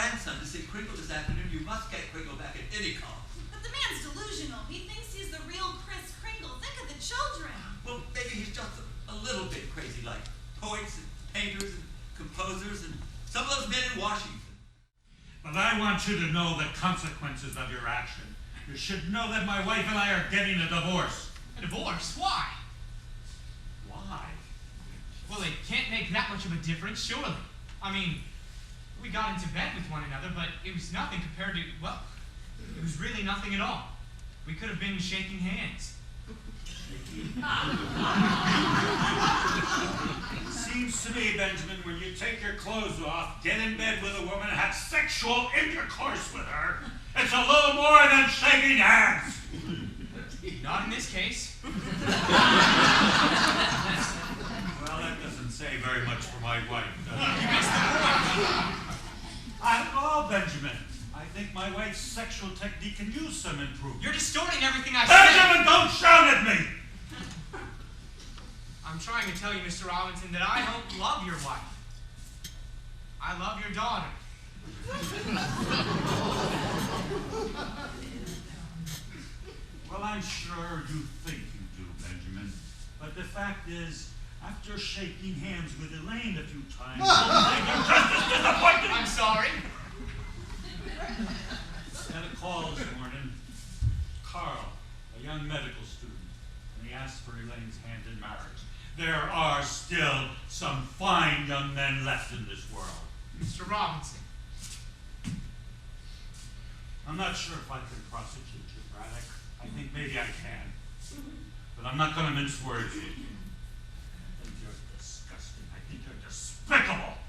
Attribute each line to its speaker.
Speaker 1: grandson to see Kringle this afternoon, you must get Kringle back at any cost.
Speaker 2: But the man's delusional. He thinks he's the real Kris Kringle. Think of the children.
Speaker 1: Well, maybe he's just a little bit crazy, like poets and painters and composers and some of those men in Washington.
Speaker 3: But I want you to know the consequences of your action. You should know that my wife and I are getting a divorce.
Speaker 4: A divorce? Why?
Speaker 3: Why?
Speaker 4: Well, it can't make that much of a difference, surely. I mean, we got into bed with one another, but it was nothing compared to, well, it was really nothing at all. We could have been shaking hands.
Speaker 3: Seems to me, Benjamin, when you take your clothes off, get in bed with a woman, and have sexual intercourse with her, it's a little more than shaking hands.
Speaker 4: Not in this case.
Speaker 3: Well, that doesn't say very much for my wife, does it?
Speaker 4: You missed the point.
Speaker 3: I don't know, Benjamin. I think my wife's sexual technique can use some improvement.
Speaker 4: You're distorting everything I said.
Speaker 3: Benjamin, don't shout at me!
Speaker 4: I'm trying to tell you, Mr. Robinson, that I don't love your wife. I love your daughter.
Speaker 3: Well, I'm sure you think you do, Benjamin. But the fact is, after shaking hands with Elaine a few times, you're just as disappointed.
Speaker 4: I'm sorry.
Speaker 3: I had a call this morning. Carl, a young medical student, and he asked for Elaine's hand in marriage. There are still some fine young men left in this world.
Speaker 4: Mr. Robinson.
Speaker 3: I'm not sure if I can prosecute you, Braddock. I think maybe I can. But I'm not going to mince words with you. I think you're disgusting. I think you're despicable.